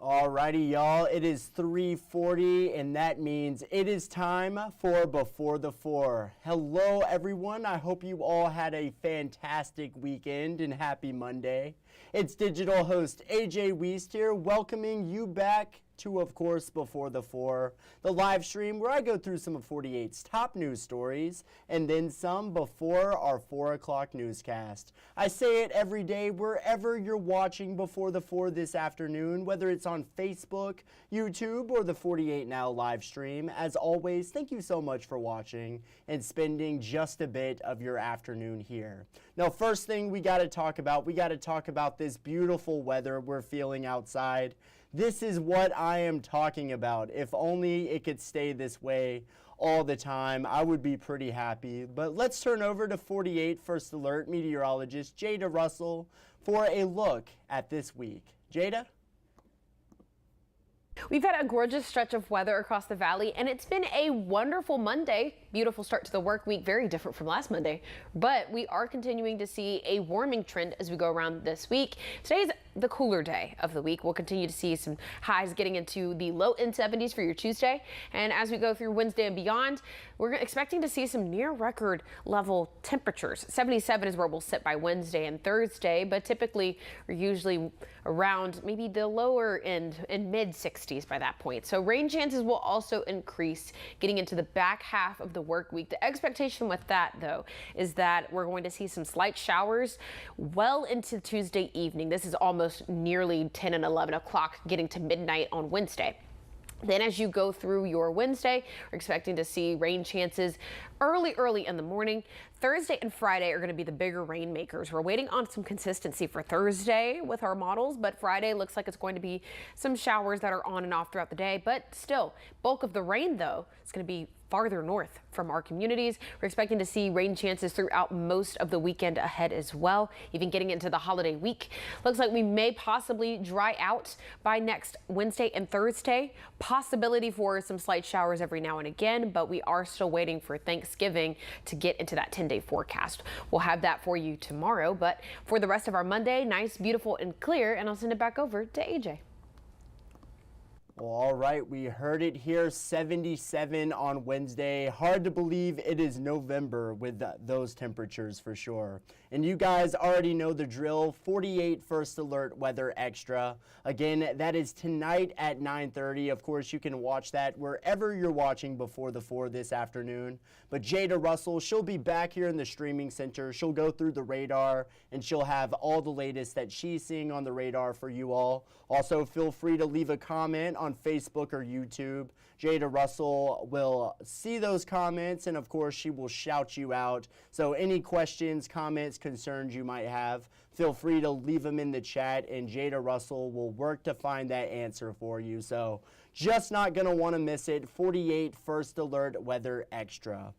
Alrighty, y'all, it is 3:40, and that means it is time for Before the Four. Hello, everyone. I hope you all had a fantastic weekend and happy Monday. It's digital host A.J. Wuest here, welcoming you back to, of course, Before the Four, the live stream where I go through some of 48's top news stories and then some before our 4 o'clock newscast. I say it every day wherever you're watching Before the Four this afternoon, whether it's on Facebook, YouTube, or the 48 Now live stream. As always, thank you so much for watching and spending just a bit of your afternoon here. Now, first thing we got to talk about this beautiful weather we're feeling outside. This is what I am talking about. If only it could stay this way all the time, I would be pretty happy. But let's turn over to 48 First Alert meteorologist Jada Russell for a look at this week. Jada? We've had a gorgeous stretch of weather across the valley, and it's been a wonderful Monday. Beautiful start to the work week, very different from last Monday. But we are continuing to see a warming trend as we go around this week. Today's the cooler day of the week. We'll continue to see some highs getting into the low end 70s for your Tuesday. And as we go through Wednesday and beyond, we're expecting to see some near record level temperatures. 77 is where we'll sit by Wednesday and Thursday, but typically we're usually around maybe the lower end in mid 60s by that point. So rain chances will also increase getting into the back half of the work week. The expectation with that, though, is that we're going to see some slight showers well into Tuesday evening. This is almost nearly 10 and 11 o'clock, getting to midnight on Wednesday. Then as you go through your Wednesday, we're expecting to see rain chances early in the morning. Thursday and Friday are going to be the bigger rain makers. We're waiting on some consistency for Thursday with our models, but Friday looks like it's going to be some showers that are on and off throughout the day. But still, bulk of the rain, though, is going to be farther north from our communities. We're expecting to see rain chances throughout most of the weekend ahead as well, even getting into the holiday week. Looks like we may possibly dry out by next Wednesday and Thursday. Possibility for some slight showers every now and again, but we are still waiting for Thanksgiving to get into that 10-day forecast. We'll have that for you tomorrow, but for the rest of our Monday, nice, beautiful, and clear, and I'll send it back over to AJ. Well, all right, we heard it here, 77 on Wednesday. Hard to believe it is November with those temperatures for sure. And you guys already know the drill, 48 First Alert Weather Extra. Again, that is tonight at 9:30. Of course, you can watch that wherever you're watching Before the Four this afternoon. But Jada Russell, she'll be back here in the streaming center. She'll go through the radar, and she'll have all the latest that she's seeing on the radar for you all. Also, feel free to leave a comment on Facebook or YouTube. Jada Russell will see those comments, and of course she will shout you out. So any questions, comments, concerns you might have, feel free to leave them in the chat, and Jada Russell will work to find that answer for you. So just not going to want to miss it. 48 First Alert Weather Extra.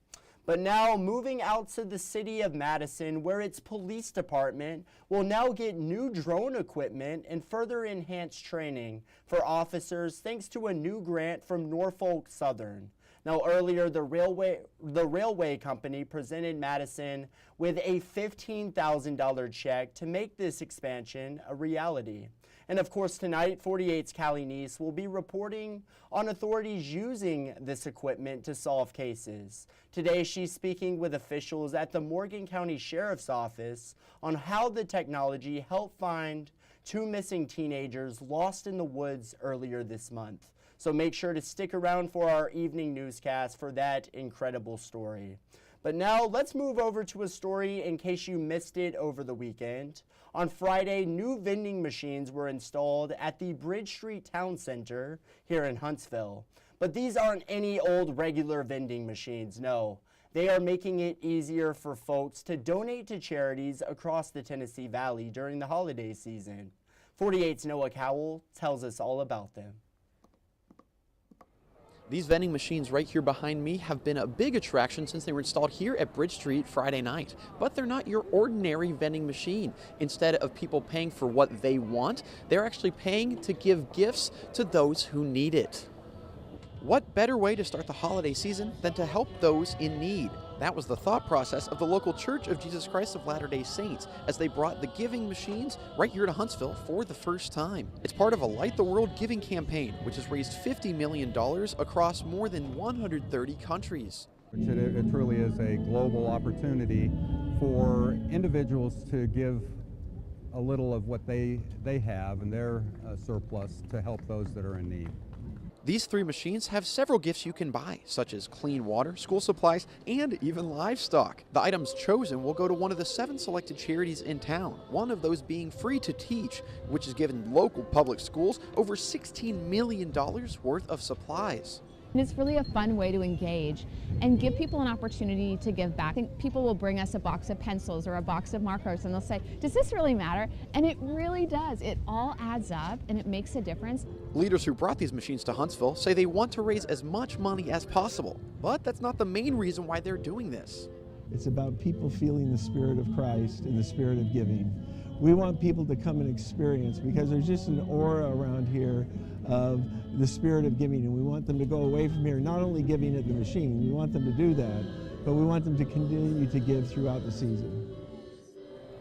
But now moving out to the city of Madison, where its police department will now get new drone equipment and further enhanced training for officers thanks to a new grant from Norfolk Southern. Now earlier, the railway company presented Madison with a $15,000 check to make this expansion a reality. And of course tonight, 48's Callie Neese will be reporting on authorities using this equipment to solve cases. Today, she's speaking with officials at the Morgan County Sheriff's Office on how the technology helped find two missing teenagers lost in the woods earlier this month. So make sure to stick around for our evening newscast for that incredible story. But now let's move over to a story in case you missed it over the weekend. On Friday, new vending machines were installed at the Bridge Street Town Center here in Huntsville. But these aren't any old regular vending machines, no. They are making it easier for folks to donate to charities across the Tennessee Valley during the holiday season. 48's Noah Cowell tells us all about them. These vending machines right here behind me have been a big attraction since they were installed here at Bridge Street Friday night. But they're not your ordinary vending machine. Instead of people paying for what they want, they're actually paying to give gifts to those who need it. What better way to start the holiday season than to help those in need? That was the thought process of the local Church of Jesus Christ of Latter-day Saints as they brought the giving machines right here to Huntsville for the first time. It's part of a Light the World giving campaign, which has raised $50 million across more than 130 countries. It truly is a global opportunity for individuals to give a little of what they have and their surplus to help those that are in need. These 3 machines have several gifts you can buy, such as clean water, school supplies, and even livestock. The items chosen will go to one of the 7 selected charities in town, one of those being Free to Teach, which has given local public schools over $16 million worth of supplies. And it's really a fun way to engage and give people an opportunity to give back. I think people will bring us a box of pencils or a box of markers and they'll say, does this really matter? And it really does. It all adds up and it makes a difference. Leaders who brought these machines to Huntsville say they want to raise as much money as possible, but that's not the main reason why they're doing this. It's about people feeling the Spirit of Christ and the Spirit of giving. We want people to come and experience, because there's just an aura around here of the Spirit of giving, and we want them to go away from here not only giving at the machine, we want them to do that, but we want them to continue to give throughout the season.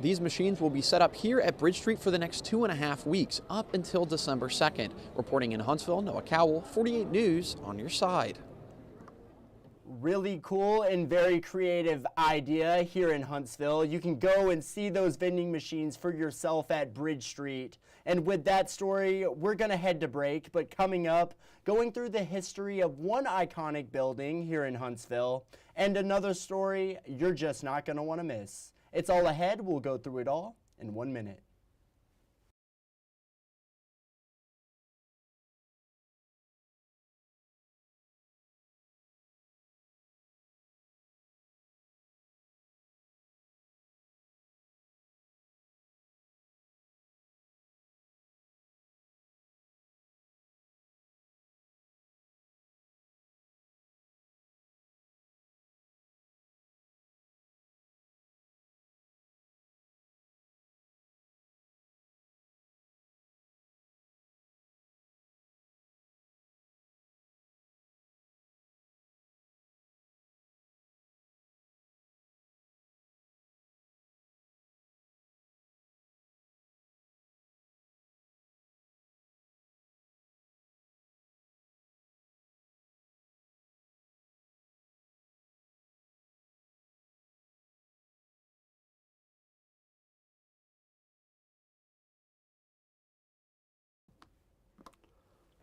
These machines will be set up here at Bridge Street for the next 2.5 weeks, up until December 2nd. Reporting in Huntsville, Noah Cowell, 48 News, on your side. Really cool and very creative idea here in Huntsville. You can go and see those vending machines for yourself at Bridge Street. And with that story, we're going to head to break. But coming up, going through the history of one iconic building here in Huntsville and another story you're just not going to want to miss. It's all ahead. We'll go through it all in 1 minute.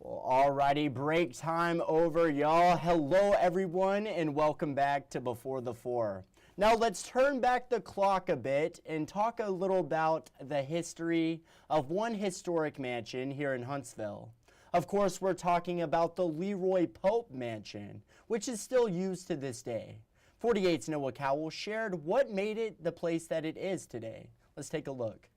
Well, alrighty, break time over, y'all. Hello, everyone, and welcome back to Before the Four. Now, let's turn back the clock a bit and talk a little about the history of one historic mansion here in Huntsville. Of course, we're talking about the Leroy Pope Mansion, which is still used to this day. 48's Noah Cowell shared what made it the place that it is today. Let's take a look.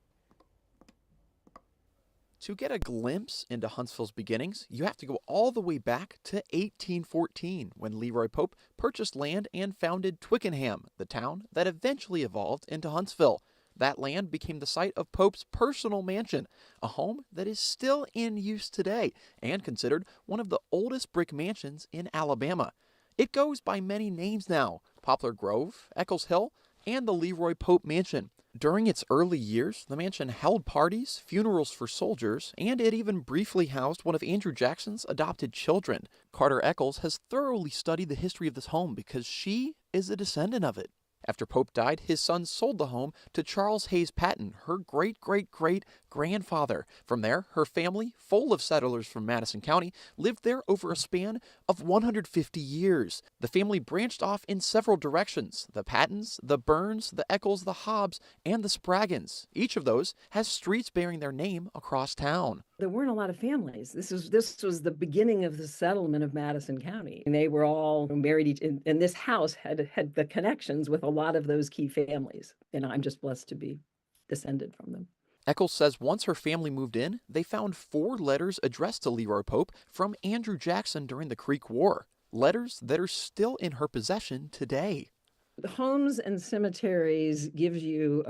To get a glimpse into Huntsville's beginnings, you have to go all the way back to 1814, when Leroy Pope purchased land and founded Twickenham, the town that eventually evolved into Huntsville. That land became the site of Pope's personal mansion, a home that is still in use today and considered one of the oldest brick mansions in Alabama. It goes by many names now: Poplar Grove, Eccles Hill, and the Leroy Pope Mansion. During its early years, the mansion held parties, funerals for soldiers, and it even briefly housed one of Andrew Jackson's adopted children. Carter Eccles has thoroughly studied the history of this home because she is a descendant of it. After Pope died, his son sold the home to Charles Hayes Patton, her great-great-great-grandfather. From there, her family, full of settlers from Madison County, lived there over a span of 150 years. The family branched off in several directions: the Pattons, the Burns, the Eccles, the Hobbs, and the Spraggins. Each of those has streets bearing their name across town. There weren't a lot of families. This was the beginning of the settlement of Madison County. And they were all married, and this house had the connections with a lot of those key families. And I'm just blessed to be descended from them. Eccles says once her family moved in, they found 4 letters addressed to Leroy Pope from Andrew Jackson during the Creek War. Letters that are still in her possession today. The homes and cemeteries give you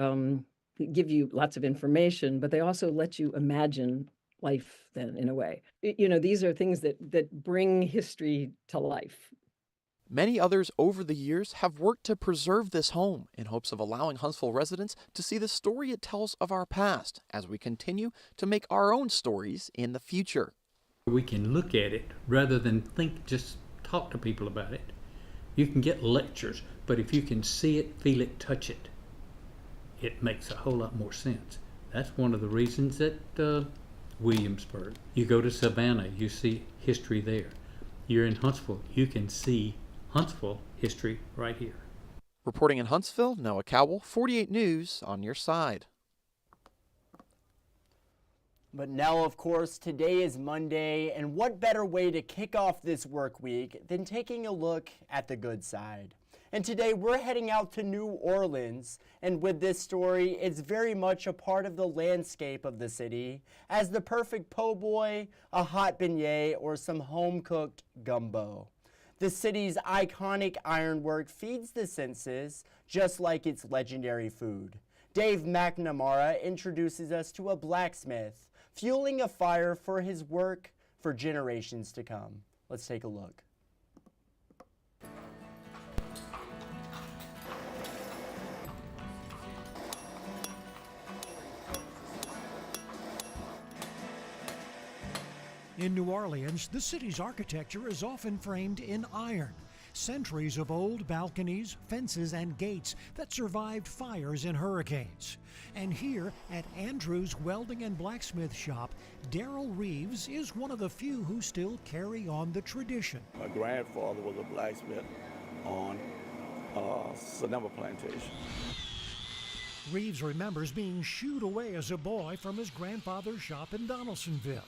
lots of information, but they also let you imagine life then, in a way. You know, these are things that bring history to life. Many others over the years have worked to preserve this home in hopes of allowing Huntsville residents to see the story it tells of our past as we continue to make our own stories in the future. We can look at it rather than just talk to people about it. You can get lectures, but if you can see it, feel it, touch it, it makes a whole lot more sense. That's one of the reasons that Williamsburg, you go to Savannah, you see history there. You're in Huntsville, you can see Huntsville history right here. Reporting in Huntsville, Noah Cowell, 48 News on your side. But now, of course, today is Monday, and what better way to kick off this work week than taking a look at the good side? And today we're heading out to New Orleans, and with this story, it's very much a part of the landscape of the city, as the perfect po' boy, a hot beignet, or some home-cooked gumbo. The city's iconic ironwork feeds the senses, just like its legendary food. Dave McNamara introduces us to a blacksmith, fueling a fire for his work for generations to come. Let's take a look. In New Orleans, the city's architecture is often framed in iron. Centuries of old balconies, fences, and gates that survived fires and hurricanes. And here at Andrew's Welding and Blacksmith Shop, Darrell Reeves is one of the few who still carry on the tradition. My grandfather was a blacksmith on Sonoma Plantation. Reeves remembers being shooed away as a boy from his grandfather's shop in Donaldsonville.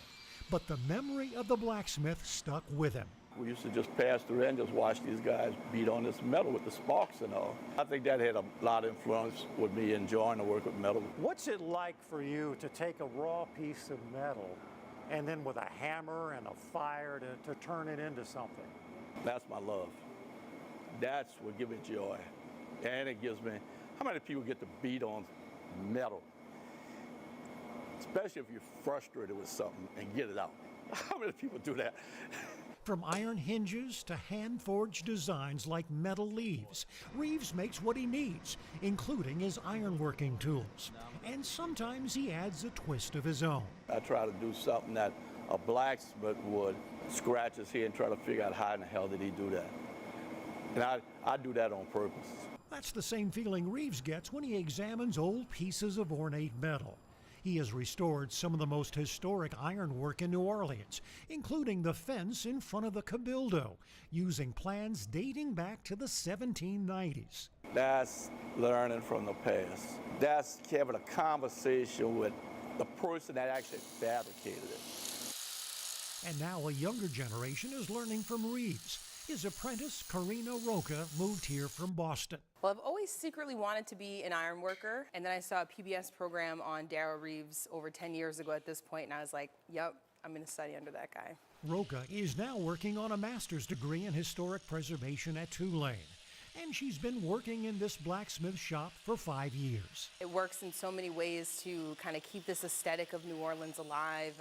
But the memory of the blacksmith stuck with him. We used to just pass through and just watch these guys beat on this metal with the sparks and all. I think that had a lot of influence with me enjoying the work with metal. What's it like for you to take a raw piece of metal and then with a hammer and a fire to turn it into something? That's my love. That's what gives me joy. And it gives me, how many people get to beat on metal? Especially if you're frustrated with something and get it out. How many people do that? From iron hinges to hand-forged designs like metal leaves, Reeves makes what he needs, including his ironworking tools. And sometimes he adds a twist of his own. I try to do something that a blacksmith would scratch his head and try to figure out how in the hell did he do that. And I do that on purpose. That's the same feeling Reeves gets when he examines old pieces of ornate metal. He has restored some of the most historic ironwork in New Orleans, including the fence in front of the Cabildo, using plans dating back to the 1790s. That's learning from the past. That's having a conversation with the person that actually fabricated it. And now a younger generation is learning from Reeves. His apprentice, Karina Roca, moved here from Boston. Well, I've always secretly wanted to be an iron worker, and then I saw a PBS program on Darrell Reeves over 10 years ago at this point, and I was like, yep, I'm going to study under that guy. Roca is now working on a master's degree in historic preservation at Tulane, and she's been working in this blacksmith shop for 5 years. It works in so many ways to kind of keep this aesthetic of New Orleans alive.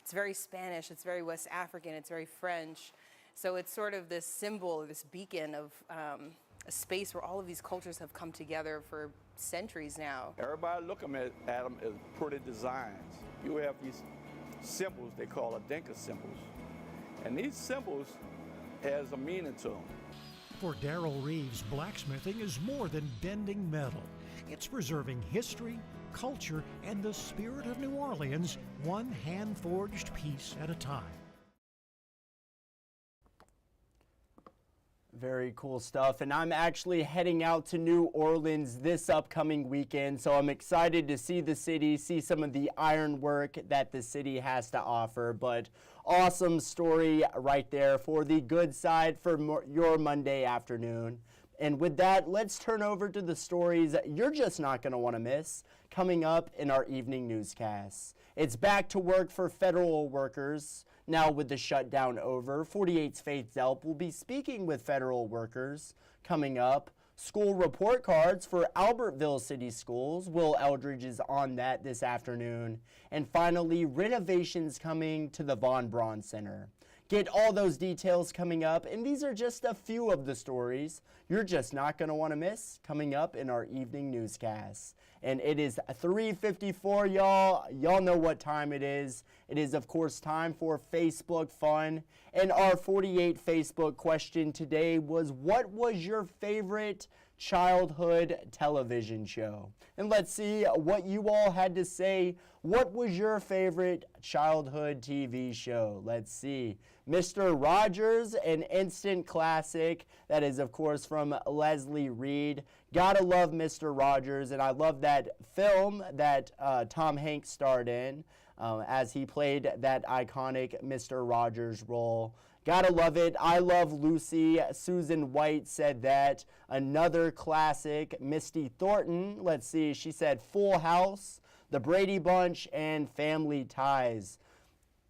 It's very Spanish, it's very West African, it's very French. So it's sort of this symbol, this beacon of a space where all of these cultures have come together for centuries now. Everybody looking at them as pretty designs. You have these symbols they call Adinka symbols. And these symbols has a meaning to them. For Darrell Reeves, blacksmithing is more than bending metal. It's preserving history, culture, and the spirit of New Orleans, one hand-forged piece at a time. Very cool stuff, and I'm actually heading out to New Orleans this upcoming weekend, so I'm excited to see the city, see some of the ironwork that the city has to offer. But awesome story right there for the good side for your Monday afternoon. And with that, let's turn over to the stories that you're just not going to want to miss coming up in our evening newscasts. It's back to work for federal workers. Now with the shutdown over, 48's Faith Delp will be speaking with federal workers. Coming up, school report cards for Albertville City Schools. Will Eldridge is on that this afternoon. And finally, renovations coming to the Von Braun Center. get all those details coming up, and these are just a few of the stories you're just not going to want to miss coming up in our evening newscasts. And it is 3:54, y'all. Y'all know what time it is. It is, of course, time for Facebook Fun. And our 48 Facebook question today was, what was your favorite childhood television show? And let's see what you all had to say. What was your favorite childhood TV show? Let's see. Mr. Rogers, an instant classic. That is, of course, from Leslie Reed. Gotta love Mr. Rogers, and I love that film that Tom Hanks starred in as he played that iconic Mr. Rogers role. Gotta love it. I Love Lucy. Susan White said that. Another classic, Misty Thornton. Let's see. She said Full House, The Brady Bunch, and Family Ties.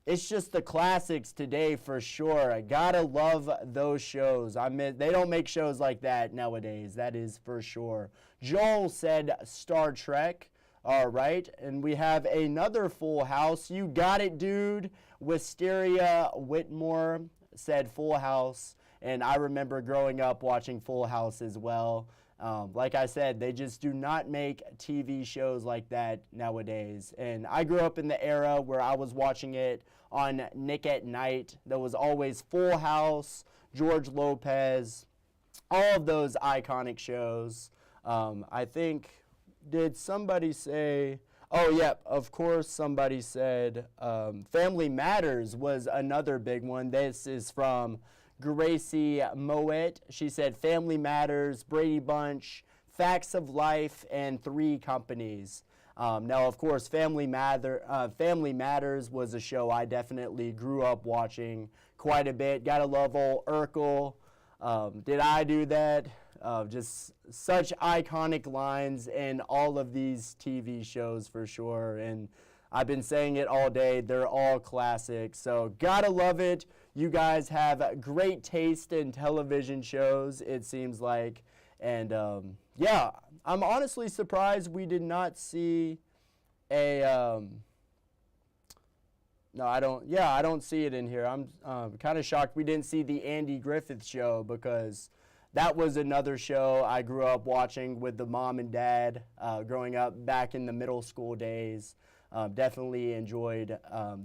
It's just the classics today for sure. I gotta love those shows. They don't make shows like that nowadays. That is for sure. Joel said Star Trek. All right, and we have another Full House. You got it, dude. Wisteria Whitmore said Full House, and I remember growing up watching Full House as well. Like I said, they just do not make TV shows like that nowadays. And I grew up in the era where I was watching it on Nick at Night. There was always Full House, George Lopez, all of those iconic shows. I think, did somebody say, oh, yeah, of course somebody said Family Matters was another big one. This is from Gracie Moet. She said Family Matters, Brady Bunch, Facts of Life, and Three Companies. Now, of course, Family Matters was a show I definitely grew up watching quite a bit. Gotta love old Urkel. Did I do that? Just such iconic lines in all of these TV shows for sure. And I've been saying it all day. They're all classics. So gotta love it. You guys have great taste in television shows, it seems like. And yeah, I'm honestly surprised we did not see a, no, I don't see it in here. I'm kind of shocked we didn't see the Andy Griffith Show, because that was another show I grew up watching with the mom and dad growing up back in the middle school days. Definitely enjoyed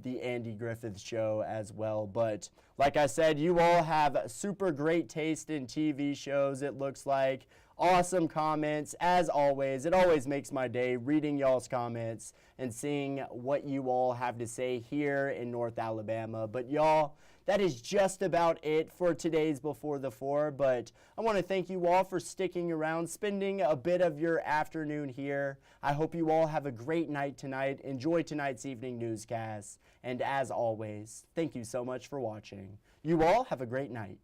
the Andy Griffith Show as well. But like I said, you all have super great taste in TV shows, it looks like. Awesome comments, as always. It always makes my day reading y'all's comments and seeing what you all have to say here in North Alabama. But y'all, that is just about it for today's Before the Four. But I want to thank you all for sticking around, spending a bit of your afternoon here. I hope you all have a great night tonight. Enjoy tonight's evening newscast. And as always, thank you so much for watching. You all have a great night.